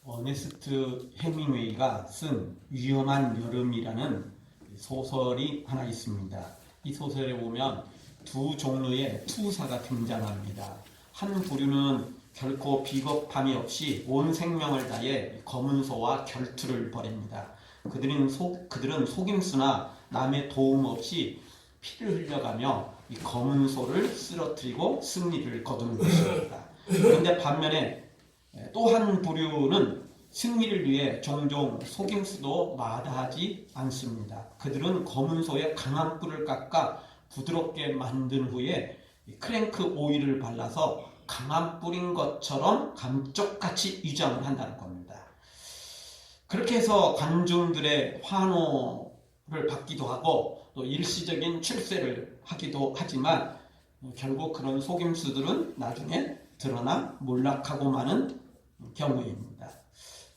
어네스트 헤밍웨이가 쓴 위험한 여름이라는 소설이 하나 있습니다. 이 소설에 보면 두 종류의 투사가 등장합니다. 한 부류는 결코 비겁함이 없이 온 생명을 다해 검은 소와 결투를 벌입니다. 그들은 속임수나 남의 도움 없이 피를 흘려가며 이 검은 소를 쓰러뜨리고 승리를 거두는 것입니다. 그런데 반면에 또 한 부류는 승리를 위해 종종 속임수도 마다하지 않습니다. 그들은 검은 소의 강한 뿔을 깎아 부드럽게 만든 후에 크랭크 오일을 발라서 강한 뿔인 것처럼 감쪽같이 위장을 한다는 겁니다. 그렇게 해서 관중들의 환호를 받기도 하고 또 일시적인 출세를 하기도 하지만 결국 그런 속임수들은 나중에 드러나 몰락하고 마는 경우입니다.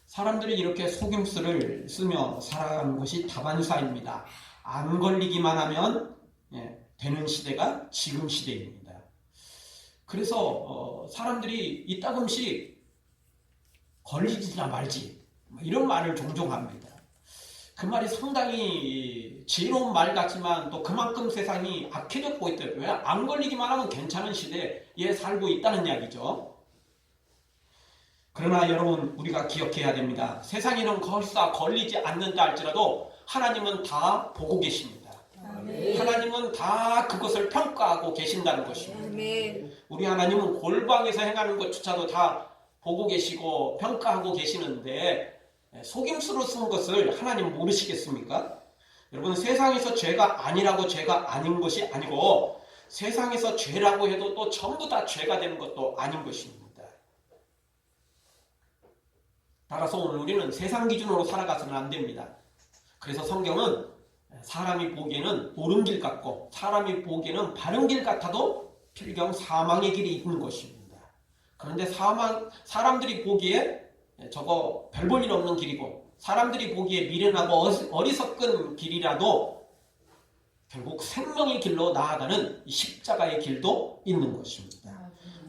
사람들이 이렇게 속임수를 쓰며 살아가는 것이 다반사입니다. 안 걸리기만 하면 되는 시대가 지금 시대입니다. 그래서 사람들이 이따금씩 걸리지나 말지 이런 말을 종종 합니다. 그 말이 상당히 지혜로운 말 같지만 또 그만큼 세상이 악해졌고 있다. 왜? 안 걸리기만 하면 괜찮은 시대에 살고 있다는 이야기죠. 그러나 여러분, 우리가 기억해야 됩니다. 세상에는 설사 걸리지 않는다 할지라도 하나님은 다 보고 계십니다. 아멘. 하나님은 다 그것을 평가하고 계신다는 것입니다. 아멘. 우리 하나님은 골방에서 행하는 것조차도 다 보고 계시고 평가하고 계시는데 속임수로 쓴 것을 하나님 모르시겠습니까? 여러분, 세상에서 죄가 아니라고 죄가 아닌 것이 아니고 세상에서 죄라고 해도 또 전부 다 죄가 되는 것도 아닌 것입니다. 따라서 오늘 우리는 세상 기준으로 살아가서는 안 됩니다. 그래서 성경은 사람이 보기에는 옳은 길 같고 사람이 보기에는 바른 길 같아도 필경 사망의 길이 있는 것입니다. 그런데 사람들이 보기에 저거 별 볼 일 없는 길이고 사람들이 보기에 미련하고 어리석은 길이라도 결국 생명의 길로 나아가는 십자가의 길도 있는 것입니다.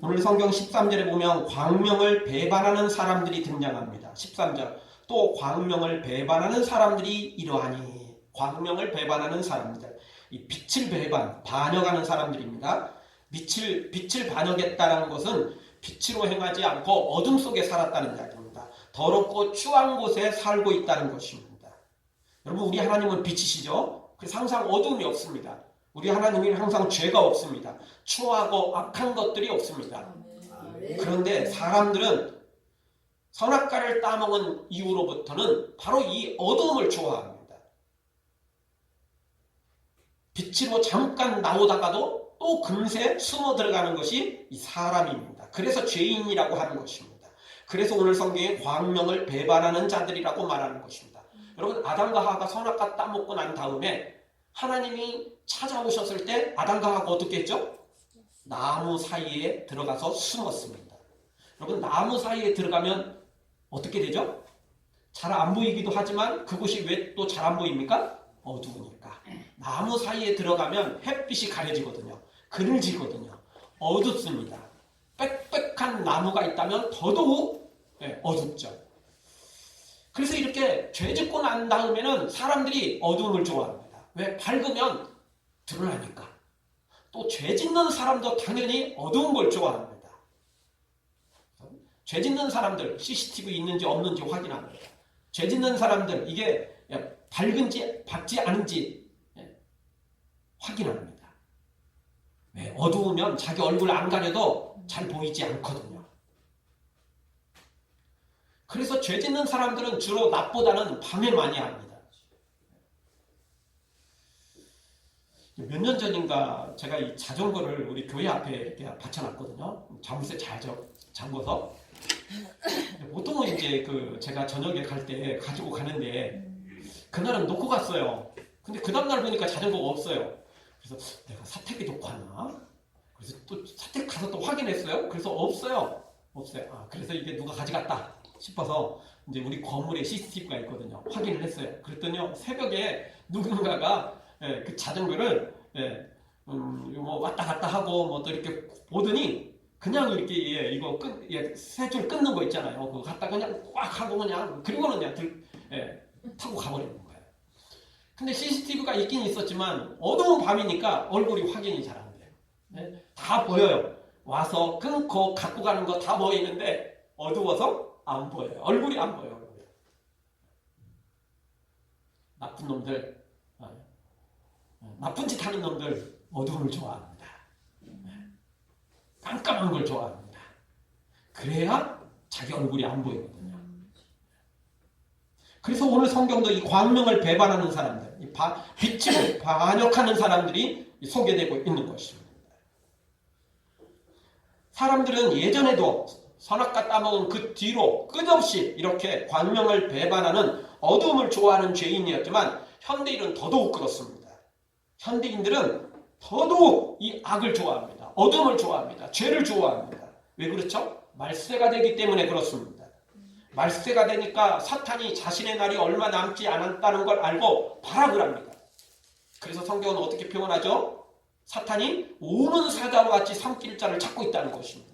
오늘 성경 13절에 보면 광명을 배반하는 사람들이 등장합니다. 13절 또 광명을 배반하는 사람들이 이러하니 광명을 배반하는 사람들 이 빛을 반역하는 사람들입니다. 빛을 반역했다는 것은 빛으로 행하지 않고 어둠 속에 살았다는 이야기입니다. 더럽고 추한 곳에 살고 있다는 것입니다. 여러분, 우리 하나님은 빛이시죠? 그래서 항상 어둠이 없습니다. 우리 하나님은 항상 죄가 없습니다. 추하고 악한 것들이 없습니다. 그런데 사람들은 선악과를 따먹은 이후로부터는 바로 이 어둠을 좋아합니다. 빛으로 잠깐 나오다가도 또 금세 숨어 들어가는 것이 이 사람입니다. 그래서 죄인이라고 하는 것입니다. 그래서 오늘 성경에 광명을 배반하는 자들이라고 말하는 것입니다. 여러분, 아담과 하와가 선악과 따먹고 난 다음에 하나님이 찾아오셨을 때 아담과 하와가 어떻게 했죠? 나무 사이에 들어가서 숨었습니다. 여러분, 나무 사이에 들어가면 어떻게 되죠? 잘 안 보이기도 하지만 그곳이 왜 또 잘 안 보입니까? 어두우니까. 나무 사이에 들어가면 햇빛이 가려지거든요. 그늘지거든요. 어둡습니다. 빽빽한 나무가 있다면 더더욱 어둡죠. 그래서 이렇게 죄 짓고 난 다음에는 사람들이 어두움을 좋아합니다. 왜? 밝으면 드러나니까. 또 죄 짓는 사람도 당연히 어두운 걸 좋아합니다. 죄 짓는 사람들 CCTV 있는지 없는지 확인합니다. 죄 짓는 사람들 이게 밝은지 밝지 않은지 확인합니다. 왜? 어두우면 자기 얼굴 안 가려도 잘 보이지 않거든요. 그래서 죄 짓는 사람들은 주로 낮보다는 밤에 많이 합니다. 몇 년 전인가 제가 이 자전거를 우리 교회 앞에 이렇게 받쳐놨거든요. 자물쇠 잘 잠궈서. 보통은 이제 제가 저녁에 갈 때 가지고 가는데 그날은 놓고 갔어요. 근데 그 다음날 보니까 자전거가 없어요. 그래서 내가 사택에 놓고 왔나? 그래서 또 사택 가서 또 확인했어요. 그래서 없어요. 아, 그래서 이게 누가 가져갔다 싶어서 이제 우리 건물에 CCTV가 있거든요. 확인을 했어요. 그랬더니 새벽에 누군가가 그 자전거를 뭐 왔다 갔다 하고 뭐 또 이렇게 보더니 그냥 이렇게 이거 세 줄 끊는 거 있잖아요. 그거 갖다 그냥 꽉 하고 그냥 그리고는 그냥 타고 가버리는 거예요. 근데 CCTV가 있긴 있었지만 어두운 밤이니까 얼굴이 확인이 잘 안 돼요. 다 보여요. 와서 끊고 갖고 가는 거 다 보이는데 어두워서 안 보여요. 얼굴이 안 보여요. 나쁜 놈들, 나쁜 짓 하는 놈들 어두움을 좋아합니다. 깜깜한 걸 좋아합니다. 그래야 자기 얼굴이 안 보이거든요. 그래서 오늘 성경도 이 광명을 배반하는 사람들, 빛을 반역하는 사람들이 소개되고 있는 것입니다. 사람들은 예전에도 선악과 따먹은 그 뒤로 끝없이 이렇게 광명을 배반하는 어둠을 좋아하는 죄인이었지만 현대인은 더더욱 그렇습니다. 현대인들은 더더욱 이 악을 좋아합니다. 어둠을 좋아합니다. 죄를 좋아합니다. 왜 그렇죠? 말세가 되기 때문에 그렇습니다. 말세가 되니까 사탄이 자신의 날이 얼마 남지 않았다는 걸 알고 발악을 합니다. 그래서 성경은 어떻게 표현하죠? 사탄이 오는 사자와 같이 삼킬 자를 찾고 있다는 것입니다.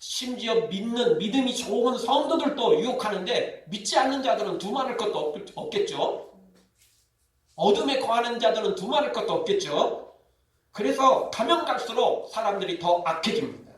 심지어 믿음이 좋은 성도들도 유혹하는데 믿지 않는 자들은 두말할 것도 없겠죠. 어둠에 거하는 자들은 두말할 것도 없겠죠. 그래서 가면 갈수록 사람들이 더 악해집니다.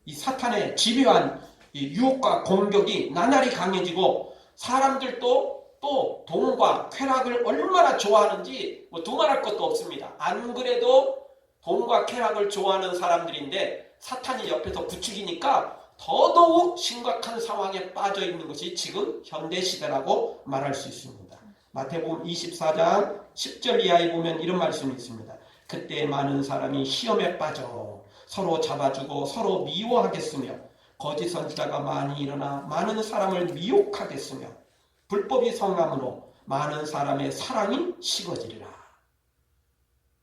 이 사탄의 집요한 이 유혹과 공격이 나날이 강해지고 사람들도 또 돈과 쾌락을 얼마나 좋아하는지 두말할 것도 없습니다. 안 그래도 돈과 쾌락을 좋아하는 사람들인데 사탄이 옆에서 부추기니까 더더욱 심각한 상황에 빠져 있는 것이 지금 현대시대라고 말할 수 있습니다. 마태복음 24장 10절 이하에 보면 이런 말씀이 있습니다. 그때 많은 사람이 시험에 빠져 서로 잡아주고 서로 미워하겠으며 거짓 선지자가 많이 일어나 많은 사람을 미혹하겠으며 불법이 성함으로 많은 사람의 사랑이 식어지리라.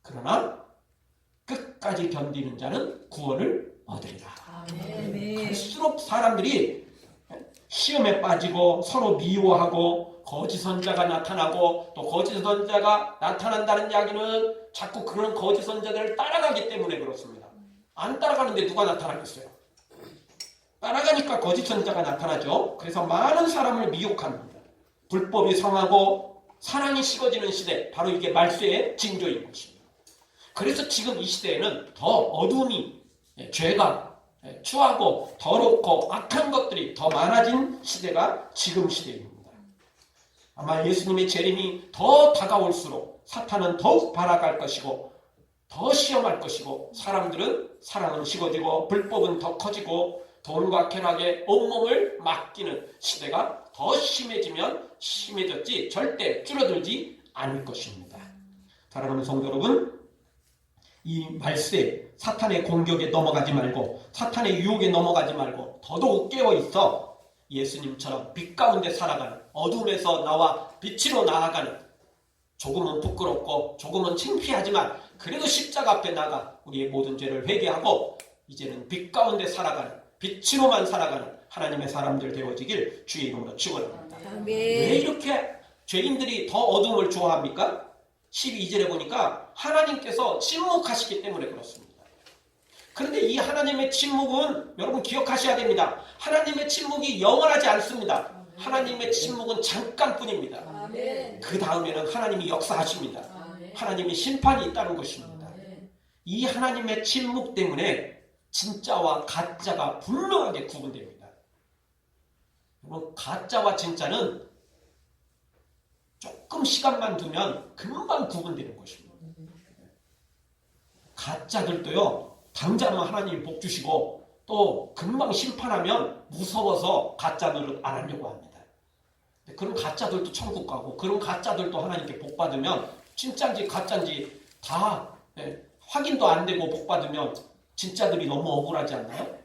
그러나 끝까지 견디는 자는 구원을 얻으리라. 갈수록 사람들이 시험에 빠지고 서로 미워하고 거짓 선지자가 나타나고 또 거짓 선지자가 나타난다는 이야기는 자꾸 그런 거짓 선지자들을 따라가기 때문에 그렇습니다. 안 따라가는데 누가 나타나겠어요? 따라가니까 거짓 선지자가 나타나죠. 그래서 많은 사람을 미혹합니다. 불법이 성하고 사랑이 식어지는 시대, 바로 이게 말세의 징조인 것입니다. 그래서 지금 이 시대에는 더 어둠이, 죄가 추하고 더럽고 악한 것들이 더 많아진 시대가 지금 시대입니다. 아마 예수님의 재림이 더 다가올수록 사탄은 더욱 발악할 것이고 더 시험할 것이고 사람들은 사랑은 식어지고 불법은 더 커지고 돈과 쾌락에 온몸을 맡기는 시대가 더 심해지면 심해졌지 절대 줄어들지 않을 것입니다. 사랑하는 성도 여러분, 이 말세 사탄의 공격에 넘어가지 말고 사탄의 유혹에 넘어가지 말고 더더욱 깨어있어 예수님처럼 빛 가운데 살아가는, 어둠에서 나와 빛으로 나아가는, 조금은 부끄럽고 조금은 창피하지만 그래도 십자가 앞에 나가 우리의 모든 죄를 회개하고 이제는 빛 가운데 살아가는, 빛으로만 살아가는 하나님의 사람들 되어지길 주의 이름으로 축원합니다. 왜 이렇게 죄인들이 더 어둠을 좋아합니까? 12절에 보니까 하나님께서 침묵하시기 때문에 그렇습니다. 그런데 이 하나님의 침묵은 여러분 기억하셔야 됩니다. 하나님의 침묵이 영원하지 않습니다. 하나님의 침묵은 잠깐뿐입니다. 그 다음에는 하나님이 역사하십니다. 하나님의 심판이 있다는 것입니다. 이 하나님의 침묵 때문에 진짜와 가짜가 분명하게 구분됩니다. 가짜와 진짜는 조금 시간만 두면 금방 구분되는 것입니다. 가짜들도요, 당장은 하나님이 복 주시고 또 금방 심판하면 무서워서 가짜들은 안 하려고 합니다. 그런 가짜들도 천국 가고 그런 가짜들도 하나님께 복 받으면 진짜인지 가짜인지 다 확인도 안 되고 복 받으면 진짜들이 너무 억울하지 않나요?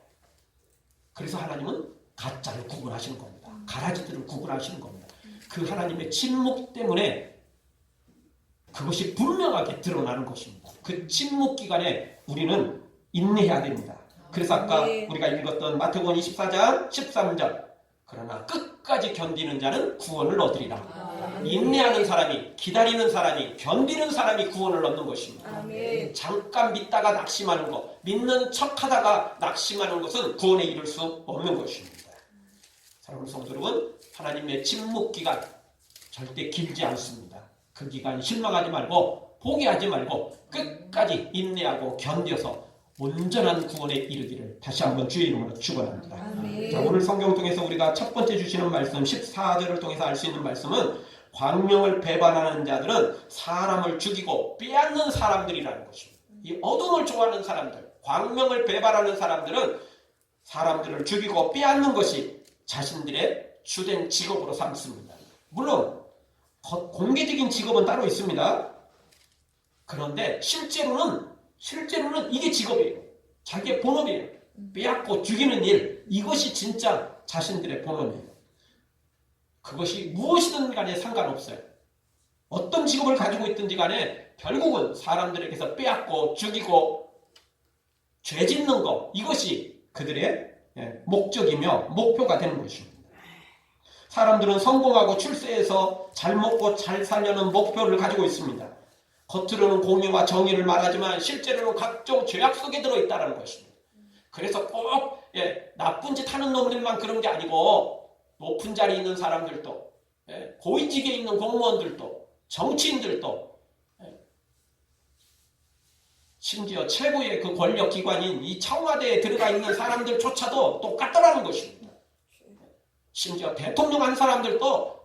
그래서 하나님은 가짜를 구분하시는 겁니다. 가라지들을 구분하시는 겁니다. 그 하나님의 침묵 때문에 그것이 분명하게 드러나는 것입니다. 그 침묵 기간에 우리는 인내해야 됩니다. 그래서 아까 우리가 읽었던 마태복음 24장 13절 그러나 끝까지 견디는 자는 구원을 얻으리라. 인내하는 사람이, 기다리는 사람이, 견디는 사람이 구원을 얻는 것입니다. 아멘. 잠깐 믿다가 낙심하는 것, 믿는 척하다가 낙심하는 것은 구원에 이를 수 없는 것입니다. 사랑하는 성도 여러분, 하나님의 침묵 기간 절대 길지 않습니다. 그 기간 실망하지 말고 포기하지 말고 끝까지 인내하고 견뎌서 온전한 구원에 이르기를 다시 한번 주의 이름으로 축원합니다. 아멘. 자, 오늘 성경 통해서 우리가 첫 번째 주시는 말씀 14절을 통해서 알 수 있는 말씀은 광명을 배반하는 자들은 사람을 죽이고 빼앗는 사람들이라는 것입니다. 이 어둠을 좋아하는 사람들, 광명을 배반하는 사람들은 사람들을 죽이고 빼앗는 것이 자신들의 주된 직업으로 삼습니다. 물론 공개적인 직업은 따로 있습니다. 그런데 실제로는 이게 직업이에요. 자기의 본업이에요. 빼앗고 죽이는 일, 이것이 진짜 자신들의 본업이에요. 그것이 무엇이든 간에 상관없어요. 어떤 직업을 가지고 있든지 간에 결국은 사람들에게서 빼앗고 죽이고 죄 짓는 것, 이것이 그들의 목적이며 목표가 되는 것입니다. 사람들은 성공하고 출세해서 잘 먹고 잘 살려는 목표를 가지고 있습니다. 겉으로는 공의와 정의를 말하지만 실제로는 각종 죄악 속에 들어있다는 것입니다. 그래서 꼭 나쁜 짓 하는 놈들만 그런 게 아니고 높은 자리에 있는 사람들도, 고위직에 있는 공무원들도, 정치인들도, 심지어 최고의 그 권력기관인 이 청와대에 들어가 있는 사람들조차도 똑같더라는 것입니다. 심지어 대통령 한 사람들도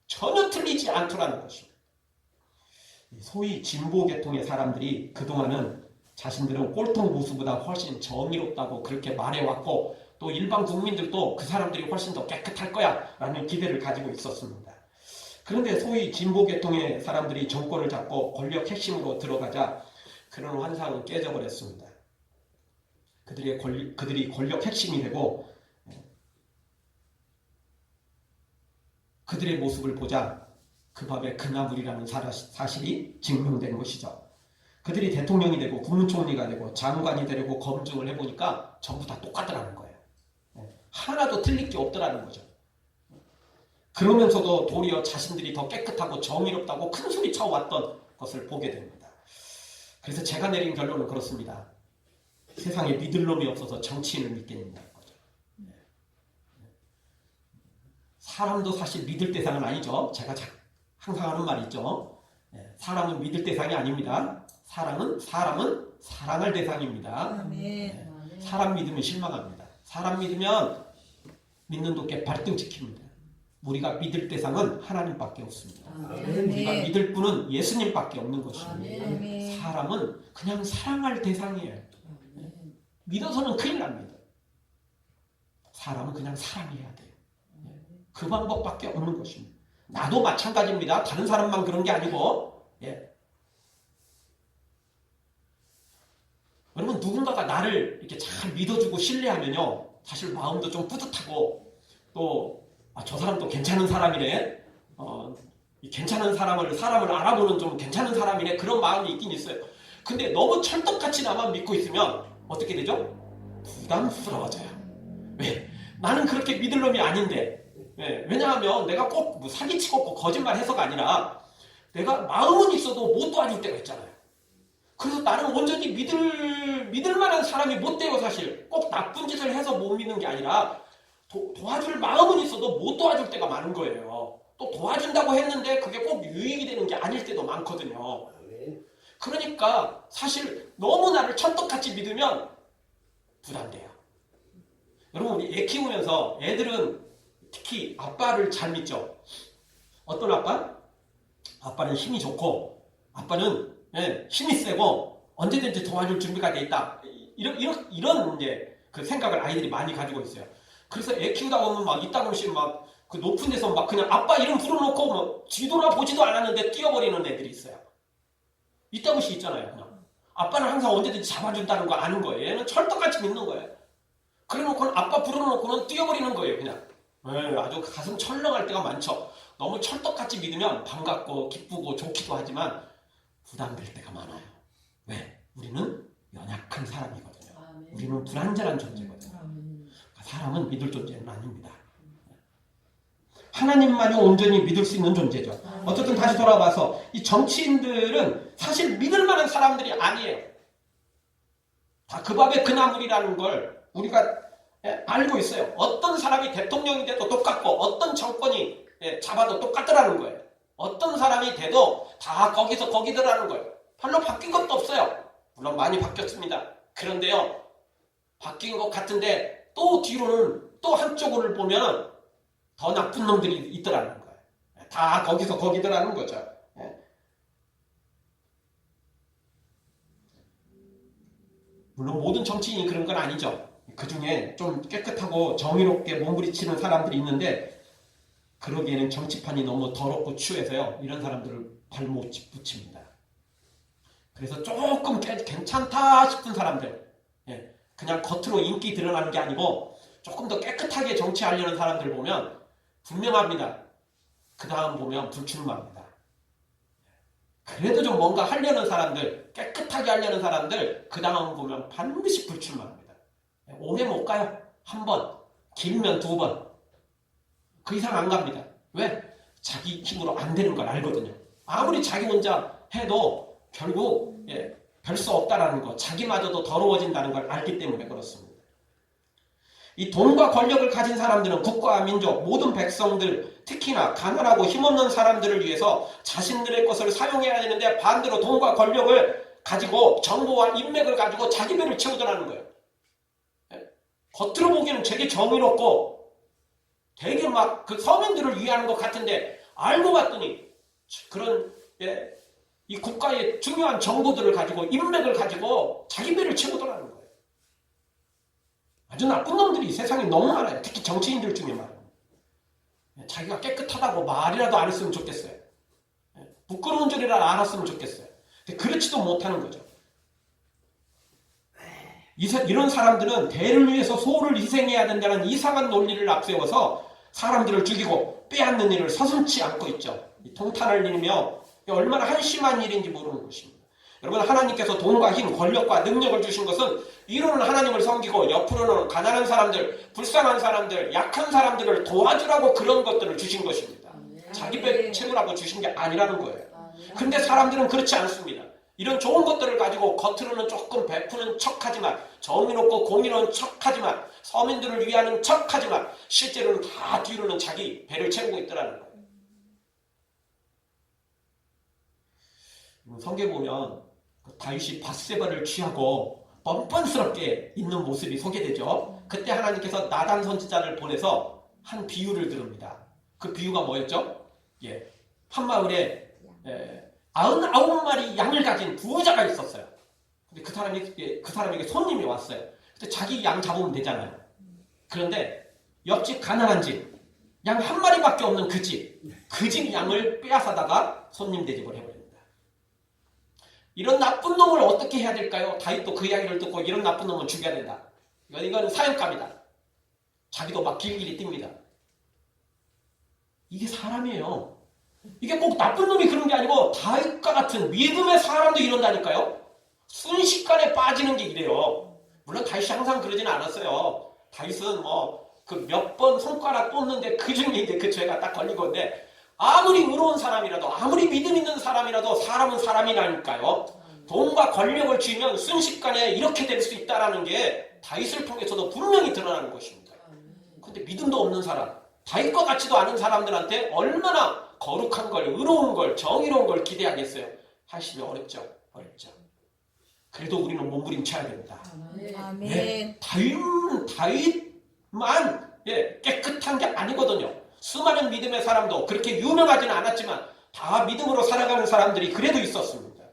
전혀 틀리지 않더라는 것입니다. 소위 진보 계통의 사람들이 그동안은 자신들은 꼴통 보수보다 훨씬 정의롭다고 그렇게 말해왔고 또 일반 국민들도 그 사람들이 훨씬 더 깨끗할 거야 라는 기대를 가지고 있었습니다. 그런데 소위 진보 계통의 사람들이 정권을 잡고 권력 핵심으로 들어가자 그런 환상은 깨져버렸습니다. 그들이 권력 핵심이 되고 그들의 모습을 보자 그 밥에 그나물이라는 사실이 증명된 것이죠. 그들이 대통령이 되고 국무총리가 되고 장관이 되고 검증을 해보니까 전부 다 똑같더라는 거예요. 하나도 틀릴 게 없더라는 거죠. 그러면서도 도리어 자신들이 더 깨끗하고 정의롭다고 큰 소리 쳐왔던 것을 보게 됩니다. 그래서 제가 내린 결론은 그렇습니다. 세상에 믿을 놈이 없어서 정치인을 믿겠느냐는 거죠. 사람도 사실 믿을 대상은 아니죠. 제가 항상 하는 말이 있죠. 사람은 믿을 대상이 아닙니다. 사람은 사랑할 대상입니다. 아멘. 사람 믿으면 실망합니다. 사람 믿으면 믿는 도께 발등 지킵니다. 우리가 믿을 대상은 하나님밖에 없습니다. 우리가 믿을 분은 예수님밖에 없는 것입니다. 아멘. 사람은 그냥 사랑할 대상이에요. 믿어서는 큰일 납니다. 사람은 그냥 사랑해야 돼요. 그 방법밖에 없는 것입니다. 나도 마찬가지입니다. 다른 사람만 그런 게 아니고, 여러분 누군가가 나를 이렇게 잘 믿어주고 신뢰하면요, 사실 마음도 좀 뿌듯하고 또 저 사람도 괜찮은 사람이네, 괜찮은 사람을 알아보는 좀 괜찮은 사람이네 그런 마음이 있긴 있어요. 근데 너무 찰떡같이 나만 믿고 있으면 어떻게 되죠? 부담스러워져요. 왜? 나는 그렇게 믿을 놈이 아닌데. 왜냐하면 내가 꼭 뭐 사기치고 거짓말해서가 아니라 내가 마음은 있어도 못 도와줄 때가 있잖아요. 그래서 나는 온전히 믿을 만한 사람이 못 돼요. 사실 꼭 나쁜 짓을 해서 못 믿는 게 아니라 도와줄 마음은 있어도 못 도와줄 때가 많은 거예요. 또 도와준다고 했는데 그게 꼭 유익이 되는 게 아닐 때도 많거든요. 그러니까 사실 너무 나를 찰떡같이 믿으면 부담돼요. 여러분 우리 애 키우면서 애들은 특히 아빠를 잘 믿죠. 어떤 아빠? 아빠는 힘이 좋고 아빠는 힘이 세고 언제든지 도와줄 준비가 돼 있다. 이런 이제 그 생각을 아이들이 많이 가지고 있어요. 그래서 애 키우다 보면 막 이따금씩 막 그 높은 데서 막 그냥 아빠 이름 불러놓고 뭐 뒤돌아 보지도 않았는데 뛰어버리는 애들이 있어요. 이따금씩 있잖아요. 그냥 아빠는 항상 언제든지 잡아준다는 거 아는 거예요. 얘는 철떡같이 믿는 거예요. 그래놓고는 아빠 불러놓고는 뛰어버리는 거예요. 그냥 아주 가슴 철렁할 때가 많죠. 너무 철떡같이 믿으면 반갑고 기쁘고 좋기도 하지만 부담될 때가 많아요. 왜? 우리는 연약한 사람이거든요. 우리는 불완전한 존재거든요. 사람은 믿을 존재는 아닙니다. 하나님만이 온전히 믿을 수 있는 존재죠. 어쨌든 다시 돌아와서 이 정치인들은 사실 믿을 만한 사람들이 아니에요. 다 그 밥에 그 나물이라는 걸 우리가 알고 있어요. 어떤 사람이 대통령이 돼도 똑같고 어떤 정권이 잡아도 똑같더라는 거예요. 어떤 사람이 돼도 다 거기서 거기더라는 거예요. 별로 바뀐 것도 없어요. 물론 많이 바뀌었습니다. 그런데요, 바뀐 것 같은데 또 뒤로는 또 한쪽을 보면 더 나쁜 놈들이 있더라는 거예요. 다 거기서 거기더라는 거죠. 물론 모든 정치인이 그런 건 아니죠. 그 중에 좀 깨끗하고 정의롭게 몸부림치는 사람들이 있는데 그러기에는 정치판이 너무 더럽고 추해서요. 이런 사람들을 발못 붙입니다. 그래서 조금 괜찮다 싶은 사람들, 그냥 겉으로 인기 드러나는 게 아니고 조금 더 깨끗하게 정치하려는 사람들 보면 분명합니다. 그 다음 보면 불출마합니다. 그래도 좀 뭔가 하려는 사람들, 깨끗하게 하려는 사람들, 그 다음 보면 반드시 불출마합니다. 오래 못 가요. 한 번, 길면 두 번. 그 이상 안 갑니다. 왜? 자기 힘으로 안 되는 걸 알거든요. 아무리 자기 혼자 해도 결국 별 수 없다라는 거, 자기마저도 더러워진다는 걸 알기 때문에 그렇습니다. 이 돈과 권력을 가진 사람들은 국가와 민족, 모든 백성들, 특히나 가난하고 힘없는 사람들을 위해서 자신들의 것을 사용해야 되는데 반대로 돈과 권력을 가지고 정보와 인맥을 가지고 자기 배를 채우더라는 거예요. 겉으로 보기에는 되게 정의롭고 되게 막 그 서민들을 위하는 것 같은데 알고 봤더니 그런 이 국가의 중요한 정보들을 가지고 인맥을 가지고 자기 배를 채우더라는 거예요. 아주 나쁜 놈들이 세상에 너무 많아요. 특히 정치인들 중에 말이에요. 자기가 깨끗하다고 말이라도 안 했으면 좋겠어요. 부끄러운 줄이라도 알았으면 좋겠어요. 근데 그렇지도 못하는 거죠. 이런 사람들은 대를 위해서 소를 희생해야 된다는 이상한 논리를 앞세워서 사람들을 죽이고 빼앗는 일을 서슴지 않고 있죠. 이 통탄을 일이며 얼마나 한심한 일인지 모르는 것입니다. 여러분, 하나님께서 돈과 힘, 권력과 능력을 주신 것은 이로는 하나님을 섬기고 옆으로는 가난한 사람들, 불쌍한 사람들, 약한 사람들을 도와주라고 그런 것들을 주신 것입니다. 자기 배 채우라고 주신 게 아니라는 거예요. 근데 사람들은 그렇지 않습니다. 이런 좋은 것들을 가지고 겉으로는 조금 베푸는 척하지만, 정의롭고 공의로운 척하지만, 서민들을 위하는 척하지만 실제로는 다 뒤로는 자기 배를 채우고 있더라는 거예요. 성경에 보면 다윗이 밧세바를 취하고 뻔뻔스럽게 있는 모습이 소개되죠. 그때 하나님께서 나단 선지자를 보내서 한 비유를 들읍니다. 그 비유가 뭐였죠? 한 마을에 99마리 양을 가진 부자가 있었어요. 근데 그 사람에게 손님이 왔어요. 근데 자기 양 잡으면 되잖아요. 그런데 옆집 가난한 집, 양 한 마리밖에 없는 그 집 양을 빼앗아다가 손님 대접을 해버립니다. 이런 나쁜 놈을 어떻게 해야 될까요? 다윗도 그 이야기를 듣고 이런 나쁜 놈은 죽여야 된다. 이건 사형감이다. 자기도 막 길길이 뜁니다. 이게 사람이에요. 이게 꼭 나쁜 놈이 그런 게 아니고 다윗과 같은 믿음의 사람도 이런다니까요. 순식간에 빠지는 게 이래요. 물론 다윗이 항상 그러지는 않았어요. 다윗은 그 몇 번 손가락 꽂는데 그 중에 이제 그 죄가 딱 걸리건데 아무리 의로운 사람이라도 아무리 믿음 있는 사람이라도 사람은 사람이라니까요. 돈과 권력을 쥐면 순식간에 이렇게 될 수 있다는 게 다윗을 통해서도 분명히 드러나는 것입니다. 근데 믿음도 없는 사람, 다윗과 같지도 않은 사람들한테 얼마나 거룩한 걸, 의로운 걸, 정의로운 걸 기대하겠어요. 사실이 어렵죠. 그래도 우리는 몸부림쳐야 됩니다. 아멘. 다윗만 깨끗한 게 아니거든요. 수많은 믿음의 사람도 그렇게 유명하지는 않았지만 다 믿음으로 살아가는 사람들이 그래도 있었습니다.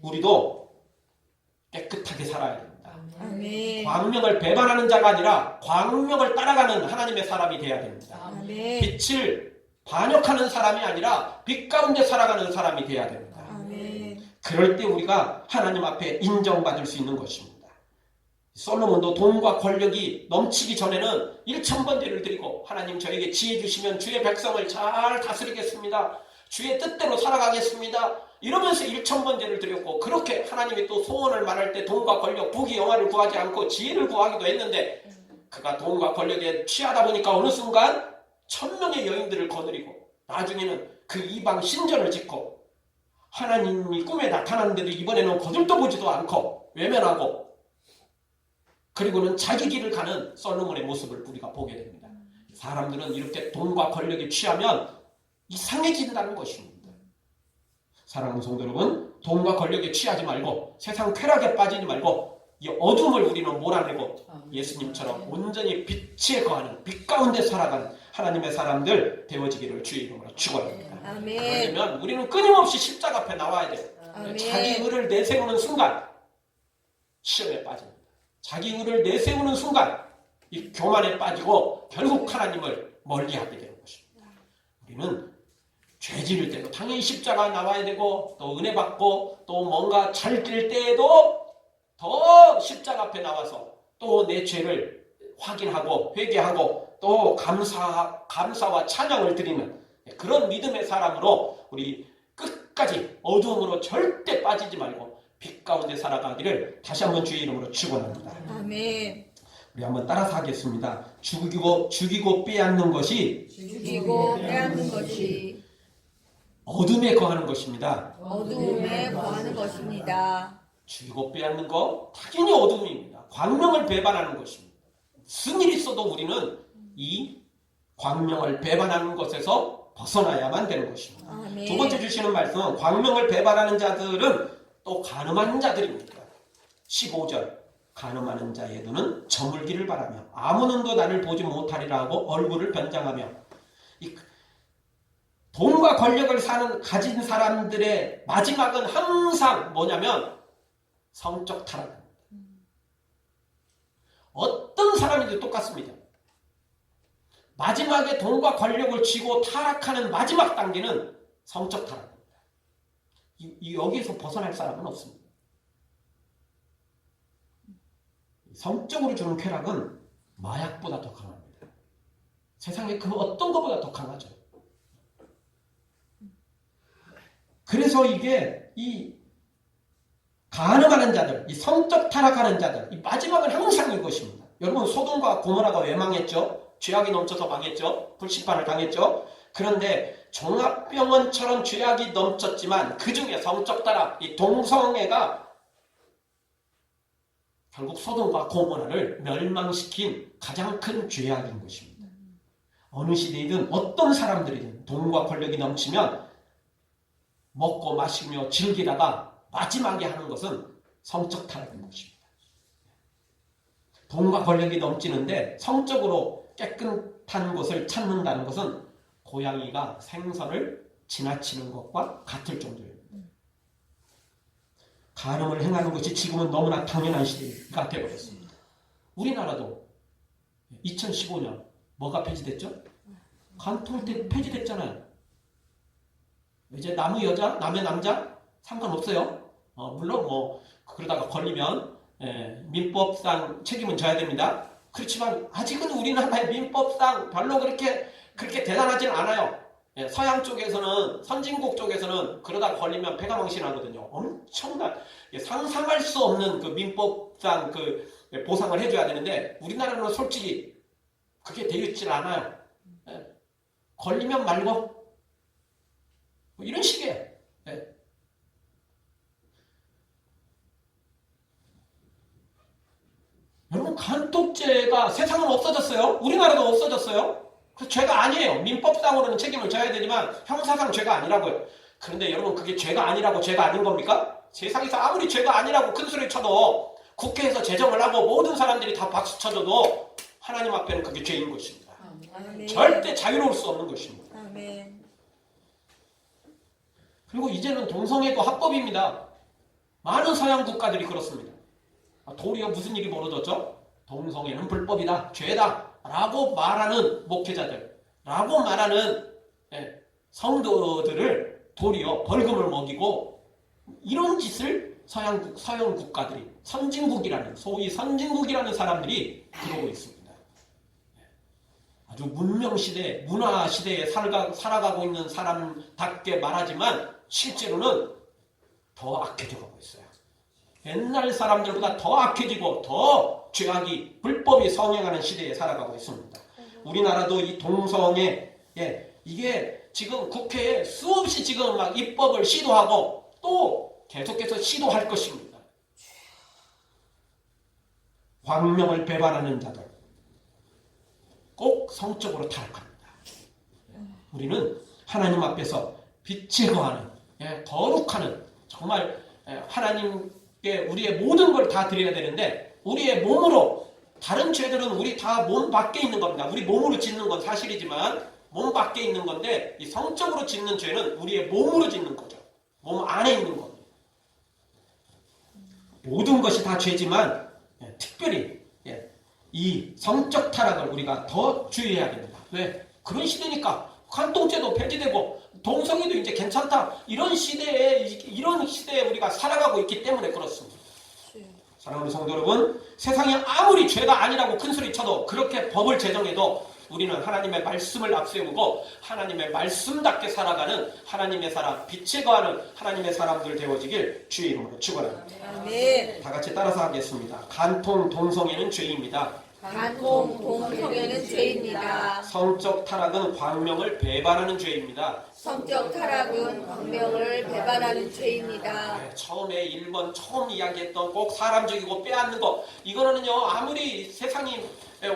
우리도 깨끗하게 살아야 됩니다. 아멘. 광명을 배반하는 자가 아니라 광명을 따라가는 하나님의 사람이 되어야 됩니다. 아멘. 빛을 반역하는 사람이 아니라 빛 가운데 살아가는 사람이 되어야 됩니다. 아멘. 그럴 때 우리가 하나님 앞에 인정받을 수 있는 것입니다. 솔로몬도 돈과 권력이 넘치기 전에는 1000번제를 드리고 하나님 저에게 지혜 주시면 주의 백성을 잘 다스리겠습니다. 주의 뜻대로 살아가겠습니다. 이러면서 1000번제를 드렸고 그렇게 하나님이 또 소원을 말할 때 돈과 권력, 부귀 영화를 구하지 않고 지혜를 구하기도 했는데 그가 돈과 권력에 취하다 보니까 어느 순간 천명의 여인들을 거느리고 나중에는 그 이방 신전을 짓고 하나님이 꿈에 나타났는데도 이번에는 거들떠보지도 않고 외면하고 그리고는 자기 길을 가는 솔로몬의 모습을 우리가 보게 됩니다. 사람들은 이렇게 돈과 권력에 취하면 이상해진다는 것입니다. 사랑하는 성도 여러분, 돈과 권력에 취하지 말고 세상 쾌락에 빠지지 말고 이 어둠을 우리는 몰아내고 예수님처럼 온전히 빛에 거하는 빛 가운데 살아가는 하나님의 사람들 되어지기를 주의 이름으로 축원합니다. 아멘. 그러면 우리는 끊임없이 십자가 앞에 나와야 돼요. 아멘. 자기 의를 내세우는 순간 시험에 빠집니다. 자기 의를 내세우는 순간 이 교만에 빠지고 결국 하나님을 멀리하게 되는 것입니다. 우리는 죄 지을 때도 당연히 십자가 나와야 되고 또 은혜 받고 또 뭔가 잘 될 때에도 더 십자가 앞에 나와서 또 내 죄를 확인하고 회개하고 또 감사와 찬양을 드리는 그런 믿음의 사람으로 우리 끝까지 어두움으로 절대 빠지지 말고 빛 가운데 살아가기를 다시 한번 주의 이름으로 축원합니다. 아멘. 우리 한번 따라서 하겠습니다. 죽이고 빼앗는 것이 죽이고 빼앗는 것이 어둠에 거하는 것입니다. 어두움에 거하는 것입니다. 죽이고 빼앗는 거 당연히 어둠입니다. 광명을 배반하는 것입니다. 무슨 일이 있어도 우리는 이 광명을 배반하는 것에서 벗어나야만 되는 것입니다. 아멘. 두 번째 주시는 말씀은 광명을 배반하는 자들은 또 간음하는 자들입니다. 15절 간음하는 자의 눈은 저물기를 바라며 아무 눈도 나를 보지 못하리라 하고 얼굴을 변장하며 이 돈과 권력을 가진 사람들의 마지막은 항상 뭐냐면 성적 타락입니다. 어떤 사람이든 똑같습니다. 마지막에 돈과 권력을 쥐고 타락하는 마지막 단계는 성적 타락입니다. 여기에서 벗어날 사람은 없습니다. 성적으로 주는 쾌락은 마약보다 더 강합니다. 세상에 그 어떤 것보다 더 강하죠. 그래서 이게 이 간음하는 자들, 이 성적 타락하는 자들, 이 마지막은 항상 이것입니다. 여러분 소돔과 고모라가 왜 망했죠? 죄악이 넘쳐서 망했죠. 불심판을 당했죠. 그런데 종합병원처럼 죄악이 넘쳤지만 그 중에 성적 타락, 이 동성애가 결국 소돔과 고모라를 멸망시킨 가장 큰 죄악인 것입니다. 어느 시대이든 어떤 사람들이든 돈과 권력이 넘치면 먹고 마시며 즐기다가 마지막에 하는 것은 성적 타락인 것입니다. 돈과 권력이 넘치는데 성적으로 깨끗한 것을 찾는다는 것은 고양이가 생선을 지나치는 것과 같을 정도입니다. 간음을 행하는 것이 지금은 너무나 당연한 시대가 되어버렸습니다. 우리나라도 2015년 뭐가 폐지됐죠? 간통죄 폐지됐잖아요. 이제 남의 여자, 남의 남자 상관없어요. 물론 뭐 그러다가 걸리면 민법상 책임은 져야 됩니다. 그렇지만 아직은 우리나라의 민법상 별로 그렇게 대단하진 않아요. 서양 쪽에서는 선진국 쪽에서는 그러다 걸리면 폐가망신하거든요. 엄청난 상상할 수 없는 그 민법상 그 보상을 해줘야 되는데 우리나라는 솔직히 그게 되어 있질 않아요. 걸리면 말고 뭐 이런 식이에요. 여러분 간통죄가 세상은 없어졌어요. 우리나라도 없어졌어요. 그 죄가 아니에요. 민법상으로는 책임을 져야 되지만 형사상 죄가 아니라고요. 그런데 여러분 그게 죄가 아니라고 죄가 아닌 겁니까? 세상에서 아무리 죄가 아니라고 큰 소리 쳐도 국회에서 제정을 하고 모든 사람들이 다 박수 쳐줘도 하나님 앞에는 그게 죄인 것입니다. 아멘. 절대 자유로울 수 없는 것입니다. 아멘. 그리고 이제는 동성애도 합법입니다. 많은 서양 국가들이 그렇습니다. 도리어 무슨 일이 벌어졌죠? 동성애는 불법이다, 죄다 라고 말하는 목회자들, 라고 말하는 성도들을 도리어 벌금을 먹이고 이런 짓을 서양 국가들이 소위 선진국이라는 사람들이 그러고 있습니다. 아주 문명시대, 문화시대에 살아가고 있는 사람답게 말하지만 실제로는 더 악해져 가고 있어요. 옛날 사람들보다 더 악해지고 더 죄악이 불법이 성행하는 시대에 살아가고 있습니다. 우리나라도 이 동성애, 이게 지금 국회에 수없이 지금 막 입법을 시도하고 또 계속해서 시도할 것입니다. 광명을 배반하는 자들 꼭 성적으로 타락합니다. 우리는 하나님 앞에서 빛에 거하는, 거룩하는, 정말 하나님께 우리의 모든 걸 다 드려야 되는데 우리의 몸으로, 다른 죄들은 우리 다 몸 밖에 있는 겁니다. 우리 몸으로 짓는 건 사실이지만 몸 밖에 있는 건데 이 성적으로 짓는 죄는 우리의 몸으로 짓는 거죠. 몸 안에 있는 겁니다. 모든 것이 다 죄지만 특별히 이 성적 타락을 우리가 더 주의해야 됩니다. 왜? 그런 시대니까. 간통죄도 폐지되고 동성애도 이제 괜찮다. 이런 시대에 우리가 살아가고 있기 때문에 그렇습니다. 사랑하는 성도 여러분, 세상이 아무리 죄가 아니라고 큰소리 쳐도 그렇게 법을 제정해도 우리는 하나님의 말씀을 앞세우고 하나님의 말씀답게 살아가는 하나님의 사람, 빛에 거하는 하나님의 사람들 되어지길 주의 이름으로 축원합니다. 아멘. 다 같이 따라서 하겠습니다. 간통 동성애는 죄입니다. 간통 동성애는 죄입니다. 성적 타락은 광명을 배반하는 죄입니다. 성적 타락은 광명을 배반하는 죄입니다. 처음에 1번 처음 이야기했던 꼭 사람적이고 빼앗는 거, 이거는요 아무리 세상이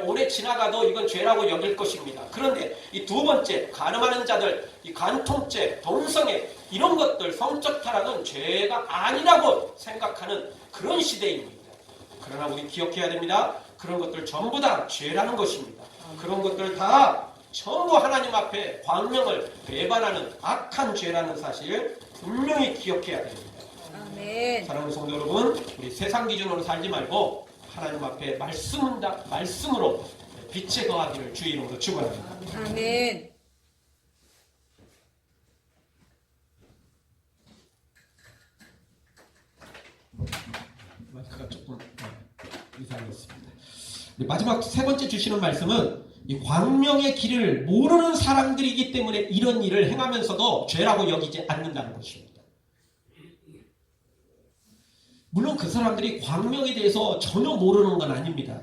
오래 지나가도 이건 죄라고 여길 것입니다. 그런데 이 두 번째, 간음하는 자들, 이 간통죄, 동성애, 이런 것들, 성적 타락은 죄가 아니라고 생각하는 그런 시대입니다. 그러나 우리 기억해야 됩니다. 그런 것들 전부 다 죄라는 것입니다. 그런 것들 다 전부 하나님 앞에 광명을 배반하는 악한 죄라는 사실 분명히 기억해야 됩니다. 아멘. 사랑하는 성도 여러분, 우리 세상 기준으로 살지 말고 하나님 앞에 말씀으로 빛에 거하기를 주의 이름으로 축원합니다. 아멘. 마이크가 조금 이상했습니다. 마지막 세 번째 주시는 말씀은 이 광명의 길을 모르는 사람들이기 때문에 이런 일을 행하면서도 죄라고 여기지 않는다는 것입니다. 물론 그 사람들이 광명에 대해서 전혀 모르는 건 아닙니다.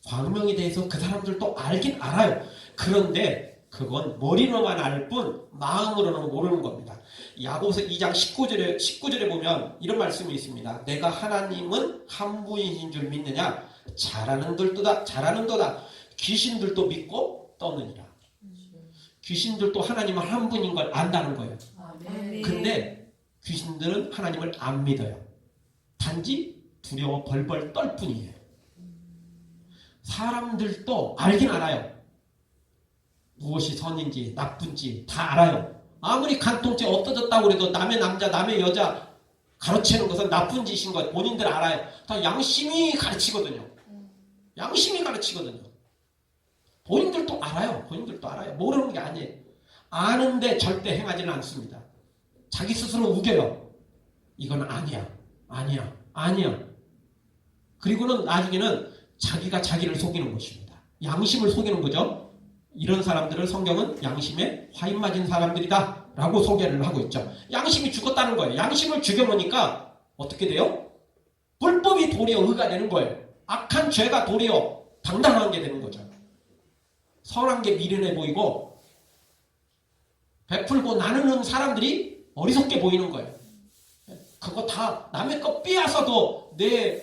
광명에 대해서 그 사람들도 알긴 알아요. 그런데 그건 머리로만 알 뿐 마음으로는 모르는 겁니다. 야고보서 2장 19절에 보면 이런 말씀이 있습니다. 내가 하나님은 한 분이신 줄 믿느냐? 잘하는도다. 귀신들도 믿고 떠느니라. 귀신들도 하나님은 한 분인 걸 안다는 거예요. 아멘. 근데 귀신들은 하나님을 안 믿어요. 단지 두려워 벌벌 떨 뿐이에요. 사람들도 알긴 알아요. 무엇이 선인지 나쁜지 다 알아요. 아무리 간통죄 없어졌다고 해도 남의 남자 남의 여자 가르치는 것은 나쁜 짓인 것 본인들 알아요. 다 양심이 가르치거든요. 양심이 가르치거든요. 본인들도 알아요. 모르는 게 아니에요. 아는데 절대 행하지는 않습니다. 자기 스스로 우겨요. 이건 아니야. 그리고는 나중에는 자기가 자기를 속이는 것입니다. 양심을 속이는 거죠. 이런 사람들을 성경은 양심에 화인 맞은 사람들이다 라고 소개를 하고 있죠. 양심이 죽었다는 거예요. 양심을 죽여놓으니까 어떻게 돼요? 불법이 도리어 의가 되는 거예요. 악한 죄가 도리어 당당한 게 되는 거죠. 선한 게 미련해 보이고 베풀고 나누는 사람들이 어리석게 보이는 거예요. 그거 다 남의 거 빼앗아도 내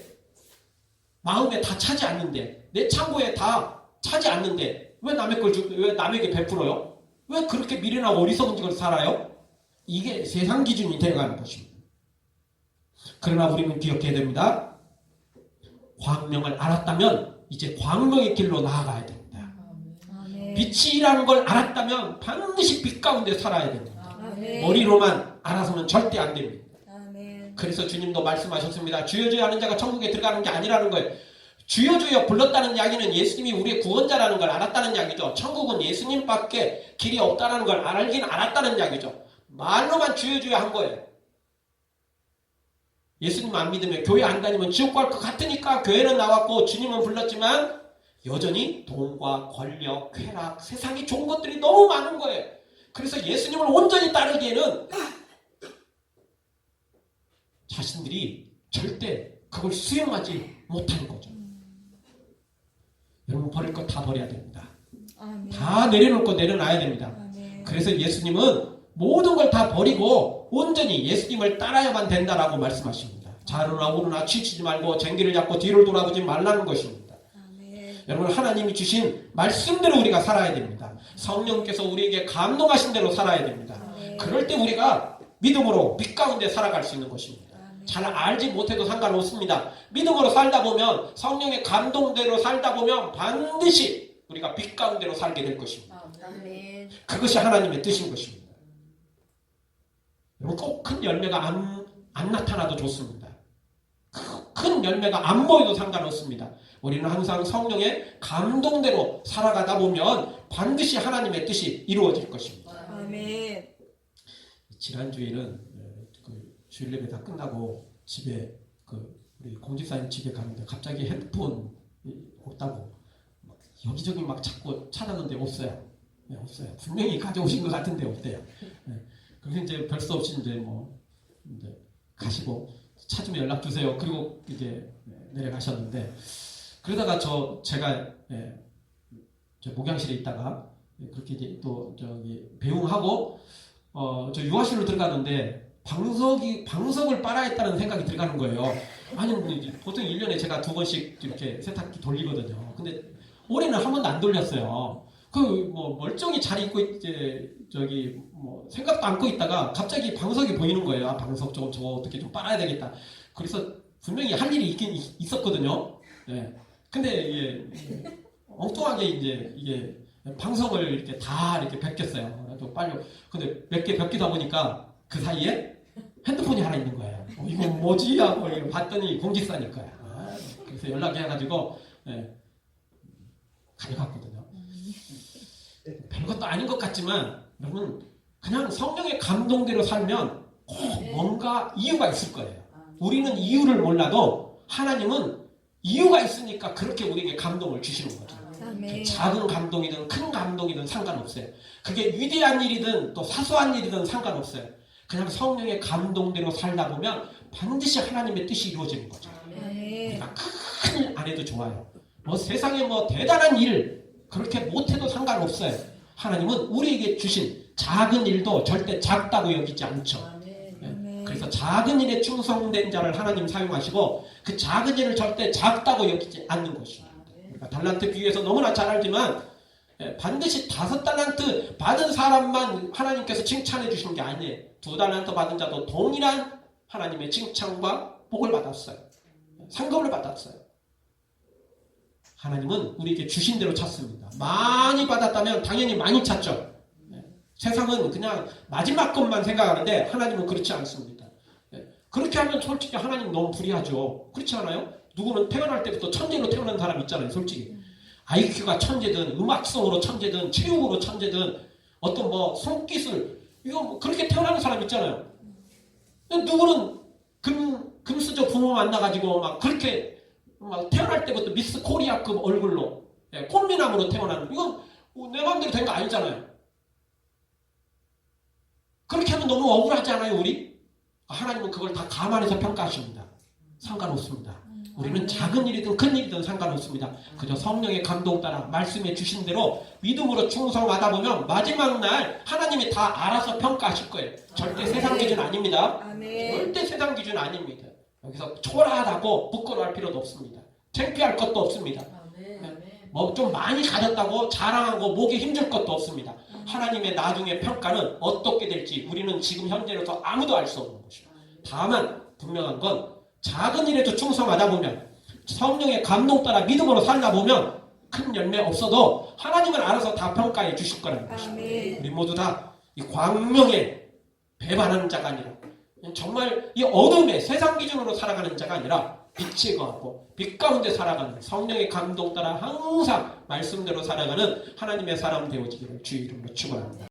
마음에 다 차지 않는데, 내 창고에 다 차지 않는데 왜 남의 걸 왜 남에게 베풀어요? 왜 그렇게 미련하고 어리석은 짓을 살아요? 이게 세상 기준이 되어가는 것입니다. 그러나 우리는 기억해야 됩니다. 광명을 알았다면 이제 광명의 길로 나아가야 됩니다. 아멘. 빛이라는 걸 알았다면 반드시 빛 가운데 살아야 됩니다. 아멘. 머리로만 알아서는 절대 안 됩니다. 아멘. 그래서 주님도 말씀하셨습니다. 주여 주여 하는 자가 천국에 들어가는 게 아니라는 거예요. 주여 주여 불렀다는 이야기는 예수님이 우리의 구원자라는 걸 알았다는 이야기죠. 천국은 예수님밖에 길이 없다는 걸 알긴 알았다는 이야기죠. 말로만 주여 주여 한 거예요. 예수님 안 믿으면 교회 안 다니면 지옥 갈 것 같으니까 교회는 나왔고 주님은 불렀지만 여전히 돈과 권력, 쾌락, 세상이 좋은 것들이 너무 많은 거예요. 그래서 예수님을 온전히 따르기에는 자신들이 절대 그걸 수용하지 못하는 거죠. 여러분 버릴 거 다 버려야 됩니다. 아멘. 다 내려놓고 내려놔야 됩니다. 아멘. 그래서 예수님은 모든 걸 다 버리고 온전히 예수님을 따라야만 된다라고 말씀하십니다. 좌로나 우로나 치치지 말고 쟁기를 잡고 뒤를 돌아보지 말라는 것입니다. 아멘. 여러분, 하나님이 주신 말씀대로 우리가 살아야 됩니다. 성령께서 우리에게 감동하신 대로 살아야 됩니다. 아멘. 그럴 때 우리가 믿음으로 빛 가운데 살아갈 수 있는 것입니다. 아멘. 잘 알지 못해도 상관없습니다. 믿음으로 살다 보면, 성령의 감동대로 살다 보면 반드시 우리가 빛 가운데로 살게 될 것입니다. 아멘. 그것이 하나님의 뜻인 것입니다. 여러분, 꼭 큰 열매가 안 나타나도 좋습니다. 큰 열매가 안 보여도 상관없습니다. 우리는 항상 성령의 감동대로 살아가다 보면 반드시 하나님의 뜻이 이루어질 것입니다. 아멘. 지난주에는 주일 예배 다 끝나고 집에 우리 공직사님 집에 가는데 갑자기 핸드폰 없다고 막 여기저기 막 찾고 찾았는데 없어요. 네, 없어요. 분명히 가져오신 것 같은데 없대요. 네. 그래서 이제 별 수 없이 이제 가시고 찾으면 연락 주세요. 그리고 이제 내려가셨는데, 그러다가 제가 저 목양실에 있다가 그렇게 이제 또 배웅하고 저 유아실로 들어가는데 방석을 빨아야 했다는 생각이 들어가는 거예요. 아니, 보통 1년에 제가 2번씩 이렇게 세탁기 돌리거든요. 근데 올해는 한 번도 안 돌렸어요. 멀쩡히 잘 입고 이제 생각도 않고 있다가 갑자기 방석이 보이는 거예요. 아, 방석 저거 어떻게 좀 빨아야 되겠다. 그래서 분명히 할 일이 있긴 있었거든요. 네. 근데 엉뚱하게 이게 방석을 이렇게 다 이렇게 벗겼어요. 그래서 빨리. 근데 몇 개 벗기다 보니까 그 사이에 핸드폰이 하나 있는 거예요. 이거 뭐지? 하고 봤더니 공직사니까요. 그래서 연락해가지고 가져갔거든요. 별것도 아닌 것 같지만 여러분, 그냥 성령의 감동대로 살면 꼭 뭔가 이유가 있을 거예요. 우리는 이유를 몰라도 하나님은 이유가 있으니까 그렇게 우리에게 감동을 주시는 거죠. 아멘. 작은 감동이든 큰 감동이든 상관없어요. 그게 위대한 일이든 또 사소한 일이든 상관없어요. 그냥 성령의 감동대로 살다 보면 반드시 하나님의 뜻이 이루어지는 거죠. 아멘. 우리가 큰 일 안 해도 좋아요. 세상에 대단한 일 그렇게 못해도 상관없어요. 하나님은 우리에게 주신 작은 일도 절대 작다고 여기지 않죠. 아멘. 그래서 작은 일에 충성된 자를 하나님 사용하시고 그 작은 일을 절대 작다고 여기지 않는 것입니다. 그러니까 달란트 비유에서 너무나 잘 알지만 반드시 5달란트 받은 사람만 하나님께서 칭찬해 주신 게 아니에요. 2달란트 받은 자도 동일한 하나님의 칭찬과 복을 받았어요. 상급을 받았어요. 하나님은 우리에게 주신 대로 찾습니다. 많이 받았다면 당연히 많이 찾죠. 세상은 그냥 마지막 것만 생각하는데 하나님은 그렇지 않습니다. 그렇게 하면 솔직히 하나님 너무 불의하죠. 그렇지 않아요? 누구는 태어날 때부터 천재로 태어난 사람 있잖아요. 솔직히 IQ가 천재든 음악성으로 천재든 체육으로 천재든 어떤 손기술 이거 그렇게 태어나는 사람 있잖아요. 누구는 금수저 부모 만나가지고 막 그렇게 태어날 때부터 미스 코리아급 얼굴로 꽃미남으로 태어나는 이건 내 마음대로 된 거 아니잖아요. 그렇게 하면 너무 억울하지 않아요, 우리? 하나님은 그걸 다 감안해서 평가하십니다. 상관없습니다. 우리는 작은 일이든 큰 일이든 상관없습니다. 그저 성령의 감동 따라 말씀해 주신 대로 믿음으로 충성하다 보면 마지막 날 하나님이 다 알아서 평가하실 거예요. 절대 세상 기준 아닙니다. 아멘. 절대 세상 기준 아닙니다. 여기서 초라하다고 부끄러워할 필요도 없습니다. 창피할 것도 없습니다. 좀 많이 가졌다고 자랑하고 목에 힘줄 것도 없습니다. 하나님의 나중에 평가는 어떻게 될지 우리는 지금 현재로서 아무도 알 수 없는 것입니다. 다만 분명한 건 작은 일에도 충성하다 보면 성령의 감동 따라 믿음으로 살다 보면 큰 열매 없어도 하나님은 알아서 다 평가해 주실 거라는 것입니다. 아멘. 우리 모두 다 이 광명에 배반하는 자가 아니라 정말 이 어둠에 세상 기준으로 살아가는 자가 아니라 빛에 거하고 빛 가운데 살아가는 성령의 감동 따라 항상 말씀대로 살아가는 하나님의 사람 되어지기를 주의 이름으로 축원합니다.